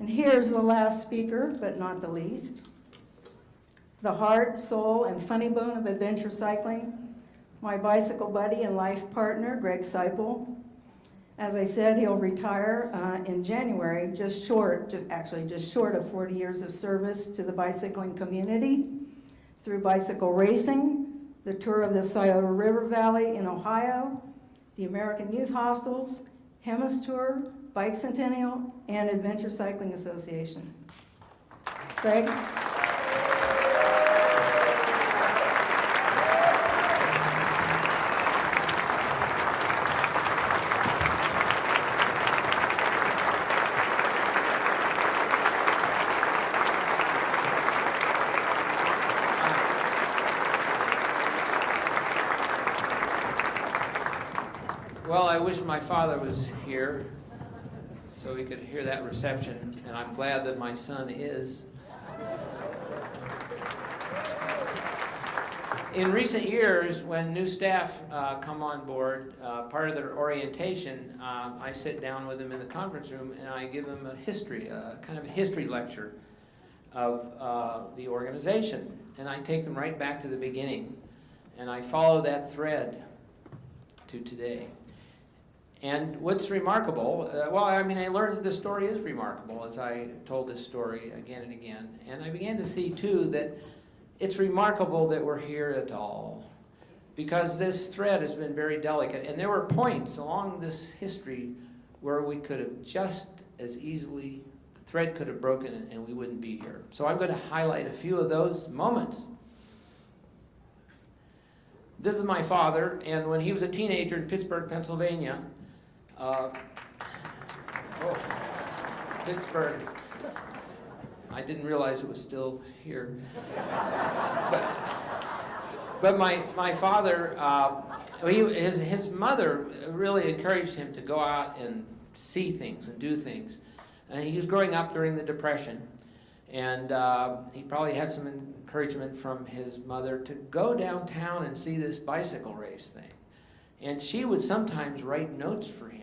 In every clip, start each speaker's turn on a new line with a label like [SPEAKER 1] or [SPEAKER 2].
[SPEAKER 1] And here's the last speaker, but not the least. The heart, soul, and funny bone of adventure cycling, my bicycle buddy and life partner, Greg Siple. As I said, he'll retire in January, just short of 40 years of service to the bicycling community through bicycle racing, the tour of the Scioto River Valley in Ohio, the American Youth Hostels, Hemis Tour, Bikecentennial, and Adventure Cycling Association. Greg?
[SPEAKER 2] Well, I wish my father was here so he could hear that reception, and I'm glad that my son is. In recent years, when new staff come on board, part of their orientation, I sit down with them in the conference room and I give them a history, kind of a history lecture of the organization. And I take them right back to the beginning. And I follow that thread to today. And what's remarkable, I learned that this story is remarkable as I told this story again and again. And I began to see, too, that it's remarkable that we're here at all, because this thread has been very delicate. And there were points along this history where we could have just as easily, the thread could have broken and we wouldn't be here. So I'm going to highlight a few of those moments. This is my father, and when he was a teenager in Pittsburgh, Pennsylvania, Pittsburgh. I didn't realize it was still here. But my father, his mother really encouraged him to go out and see things and do things. And he was growing up during the Depression, and he probably had some encouragement from his mother to go downtown and see this bicycle race thing. And she would sometimes write notes for him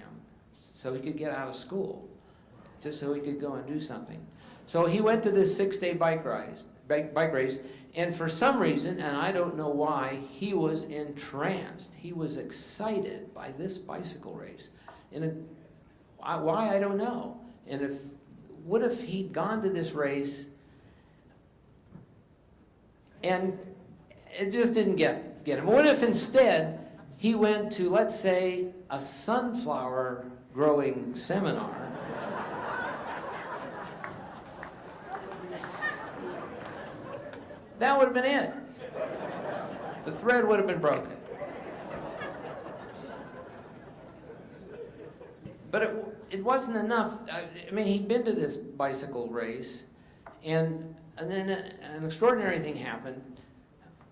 [SPEAKER 2] so he could get out of school, just so he could go and do something. So he went to this 6-day bike race, and for some reason, and I don't know why, he was entranced. He was excited by this bicycle race. And why, I don't know. And what if he'd gone to this race and it just didn't get him? What if instead he went to, let's say, a sunflower growing seminar? That would have been it. The thread would have been broken. But it wasn't enough. I mean, he'd been to this bicycle race, and then an extraordinary thing happened.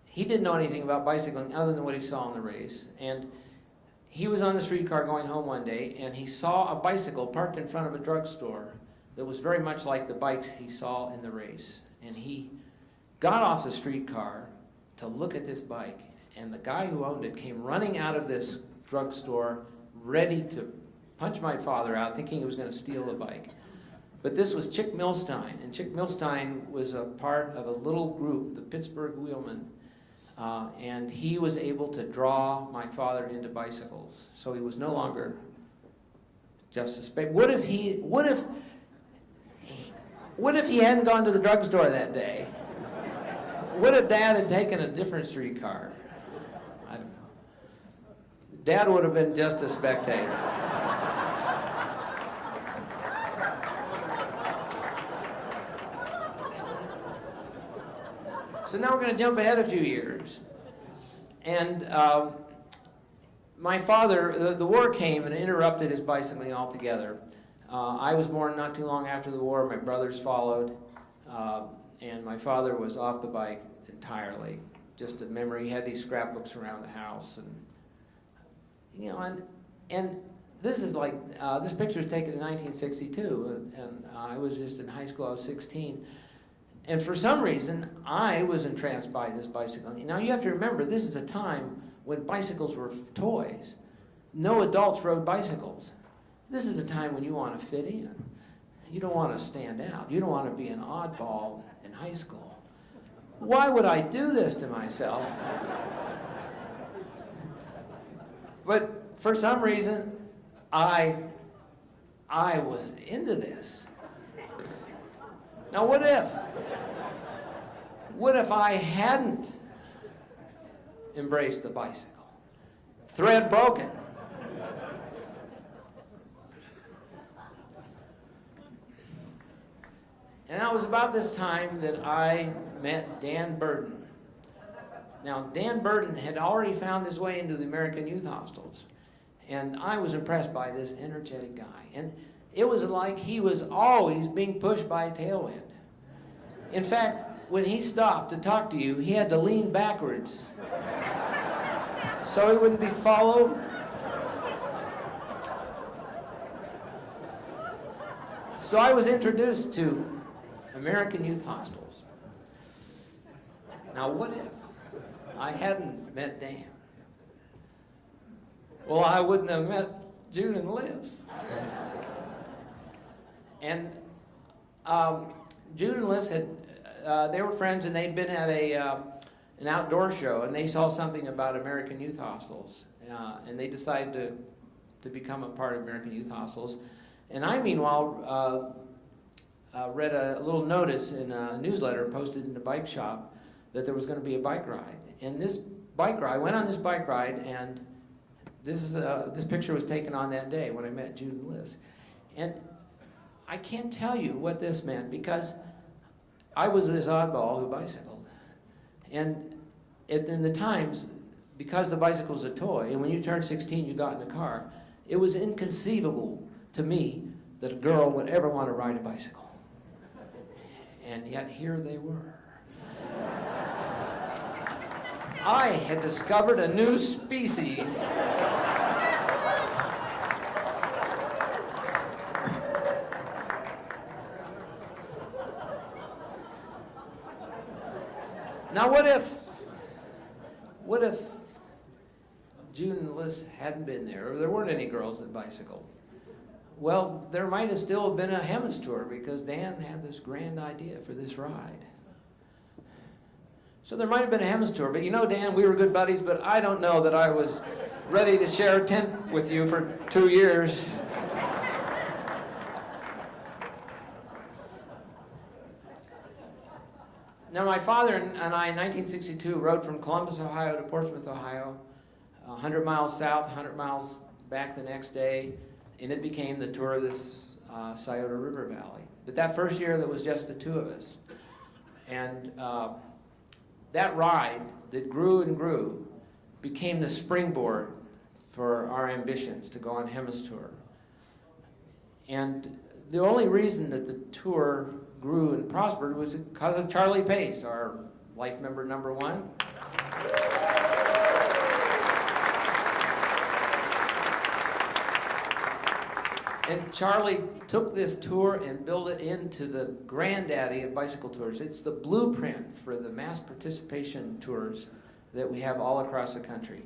[SPEAKER 2] He didn't know anything about bicycling other than what he saw in the race. And he was on the streetcar going home one day, and he saw a bicycle parked in front of a drugstore that was very much like the bikes he saw in the race. And he got off the streetcar to look at this bike, and the guy who owned it came running out of this drugstore ready to punch my father out, thinking he was going to steal the bike. But this was Chick Milstein, and Chick Milstein was a part of a little group, the Pittsburgh Wheelmen, and he was able to draw my father into bicycles. So he was no longer just a spade. What if he hadn't gone to the drugstore that day? What if Dad had taken a different streetcar? I don't know. Dad would have been just a spectator. So now we're going to jump ahead a few years. And my father, the war came and interrupted his bicycling altogether. I was born not too long after the war. My brothers followed. And my father was off the bike entirely. Just a memory. He had these scrapbooks around the house. And this is like, this picture was taken in 1962. And I was just in high school. I was 16. And for some reason, I was entranced by this bicycling. Now you have to remember, this is a time when bicycles were toys. No adults rode bicycles. This is a time when you want to fit in. You don't want to stand out. You don't want to be an oddball in high school. Why would I do this to myself? But for some reason, I was into this. Now what if I hadn't embraced the bicycle? Thread broken. And it was about this time that I met Dan Burden. Now, Dan Burden had already found his way into the American youth hostels. And I was impressed by this energetic guy. And it was like he was always being pushed by a tailwind. In fact, when he stopped to talk to you, he had to lean backwards so he wouldn't be fall over. So I was introduced to American youth hostels. Now what if I hadn't met Dan? Well, I wouldn't have met June and Liz. And June and Liz had, they were friends, and they'd been at an outdoor show, and they saw something about American youth hostels, and they decided to become a part of American youth hostels. And I, meanwhile, read a little notice in a newsletter posted in the bike shop that there was going to be a bike ride. And this bike ride, I went on this bike ride, and this picture was taken on that day when I met Jude and Liz. And I can't tell you what this meant, because I was this oddball who bicycled. And in the times, because the bicycle's a toy, and when you turned 16 you got in the car, it was inconceivable to me that a girl would ever want to ride a bicycle. And yet here they were. I had discovered a new species. Now what if June and Liz hadn't been there, or there weren't any girls that bicycled? Well, there might have still been a Hemis tour, because Dan had this grand idea for this ride. So there might have been a Hemis tour, but you know, Dan, we were good buddies, but I don't know that I was ready to share a tent with you for 2 years. Now, my father and I, in 1962, rode from Columbus, Ohio to Portsmouth, Ohio, 100 miles south, 100 miles back the next day, and it became the tour of this Scioto River Valley. But that first year, there was just the two of us. And that ride that grew and grew became the springboard for our ambitions to go on Hemis tour. And the only reason that the tour grew and prospered was because of Charlie Pace, our life member number one. And Charlie took this tour and built it into the granddaddy of bicycle tours. It's the blueprint for the mass participation tours that we have all across the country.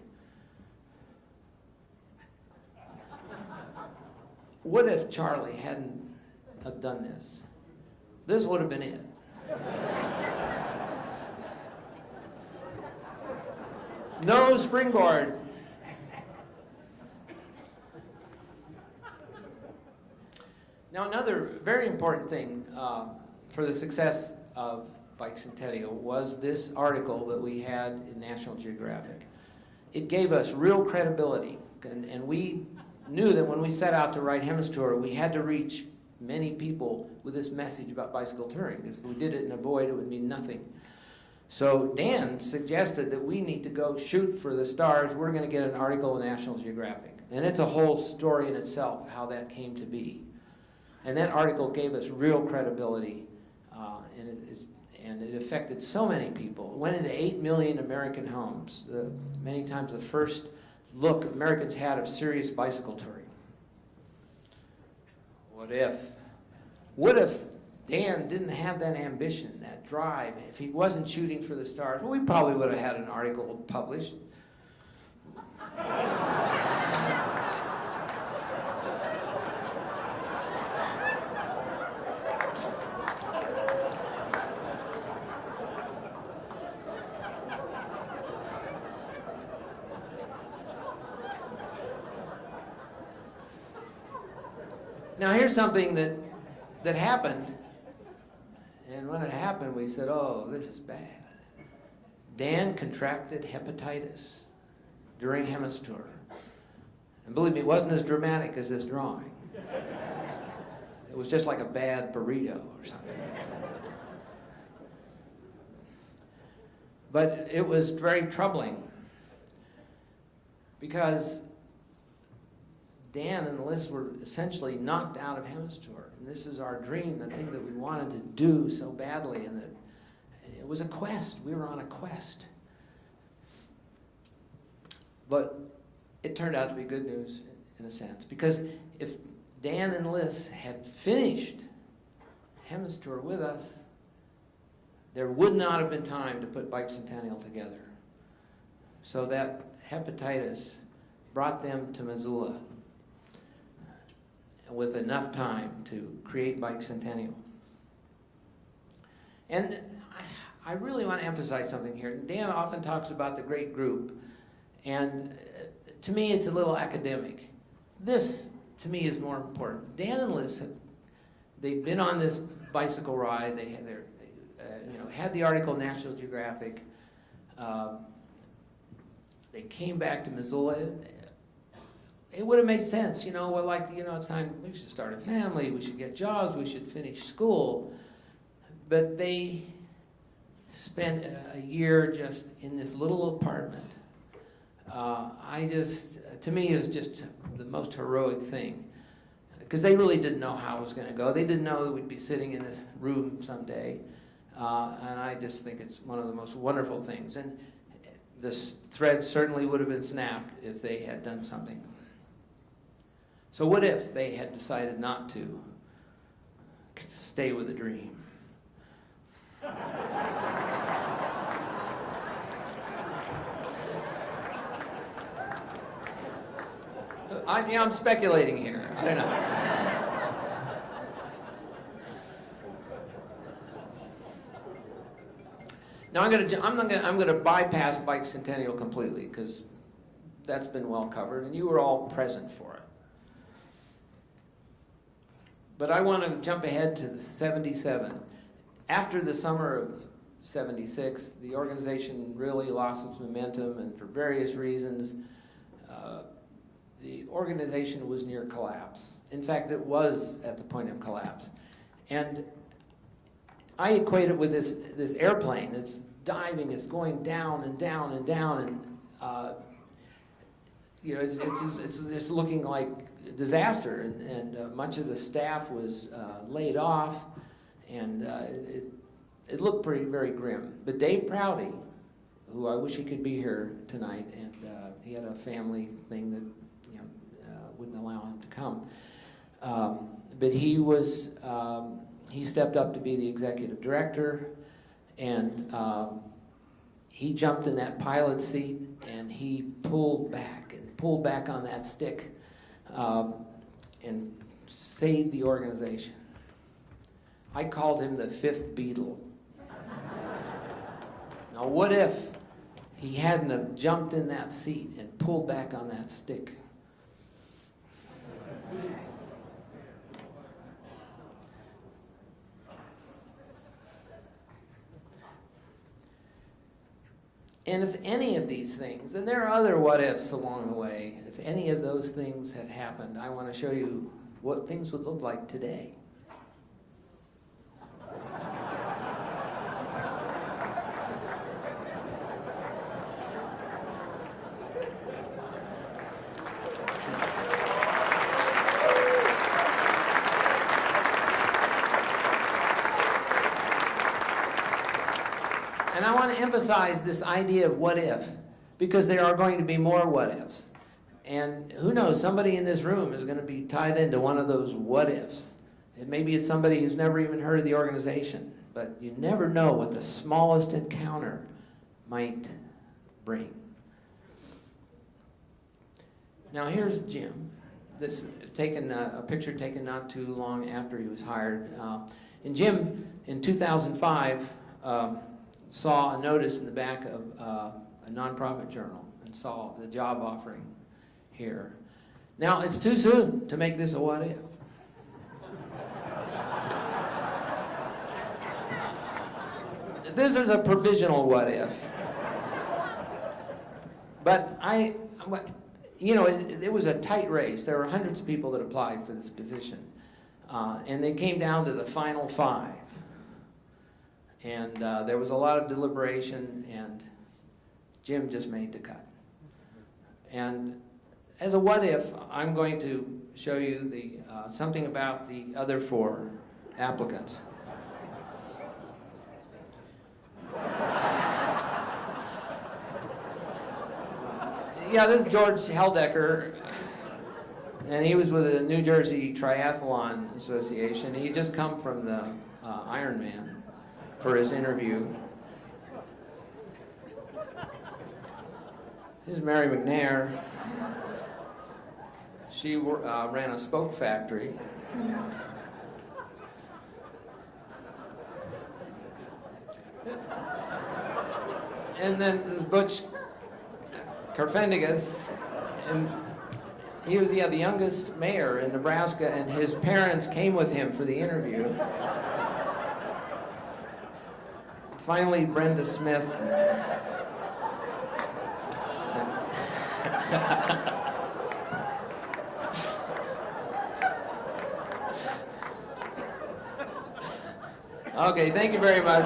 [SPEAKER 2] What if Charlie hadn't have done this? This would have been it. No springboard. Now, another very important thing for the success of Bikecentennial was this article that we had in National Geographic. It gave us real credibility, and we knew that when we set out to write Hemis Tour, we had to reach many people with this message about bicycle touring, because if we did it in a void, it would mean nothing. So Dan suggested that we need to go shoot for the stars. We're going to get an article in National Geographic. And it's a whole story in itself, how that came to be. And that article gave us real credibility, and it affected so many people. It went into 8 million American homes, many times the first look Americans had of serious bicycle touring. What if Dan didn't have that ambition, that drive? If he wasn't shooting for the stars, well, we probably would have had an article published. Now here's something that happened, and when it happened, we said, oh, this is bad. Dan contracted hepatitis during Hemis tour. And believe me, it wasn't as dramatic as this drawing. It was just like a bad burrito or something. But it was very troubling because Dan and Liz were essentially knocked out of Hemis tour. And this is our dream, the thing that we wanted to do so badly, and that it was a quest. We were on a quest. But it turned out to be good news in a sense, because if Dan and Liz had finished Hemis tour with us, there would not have been time to put Bikecentennial together. So that hepatitis brought them to Missoula with enough time to create Bikecentennial. And I really want to emphasize something here. Dan often talks about the great group, and to me it's a little academic. This, to me, is more important. Dan and Liz, they've been on this bicycle ride. They had the article in National Geographic. They came back to Missoula. It would have made sense, it's time, we should start a family, we should get jobs, we should finish school. But they spent a year just in this little apartment. To me, it was just the most heroic thing. Because they really didn't know how it was going to go. They didn't know that we'd be sitting in this room someday. And I just think it's one of the most wonderful things. And this thread certainly would have been snapped if they had done something. So what if they had decided not to stay with a dream? I'm speculating here. I don't know. Now I'm gonna bypass Bikecentennial completely because that's been well covered, and you were all present for it. But I want to jump ahead to the '77. After the summer of '76, the organization really lost its momentum, and for various reasons, the organization was near collapse. In fact, it was at the point of collapse. And I equate it with this airplane that's diving, it's going down and down and down, and it's looking like a disaster, and much of the staff was laid off, and it looked very grim. But Dave Prouty, who I wish he could be here tonight, and he had a family thing that wouldn't allow him to come. But he stepped up to be the executive director, and he jumped in that pilot seat, and he pulled back on that stick, and saved the organization. I called him the fifth Beatle. Now what if he hadn't have jumped in that seat and pulled back on that stick? And if any of these things, and there are other what-ifs along the way, if any of those things had happened, I want to show you what things would look like today. And I want to emphasize this idea of what if, because there are going to be more what ifs. And who knows, somebody in this room is going to be tied into one of those what ifs. And maybe it's somebody who's never even heard of the organization, but you never know what the smallest encounter might bring. Now here's Jim. This a picture taken not too long after he was hired. And Jim, in 2005, saw a notice in the back of a nonprofit journal and saw the job offering here. Now, it's too soon to make this a what if. this is a provisional what if. But it was a tight race. There were hundreds of people that applied for this position. And they came down to the final 5. And there was a lot of deliberation, and Jim just made the cut. And as a what if, I'm going to show you something about the other 4 applicants. Yeah, this is George Heldecker, and he was with the New Jersey Triathlon Association. He had just come from the Ironman for his interview. This is Mary McNair. She ran a spoke factory. And then this Butch Karfendigas, and he was the youngest mayor in Nebraska, and his parents came with him for the interview. Finally, Brenda Smith. Okay, thank you very much.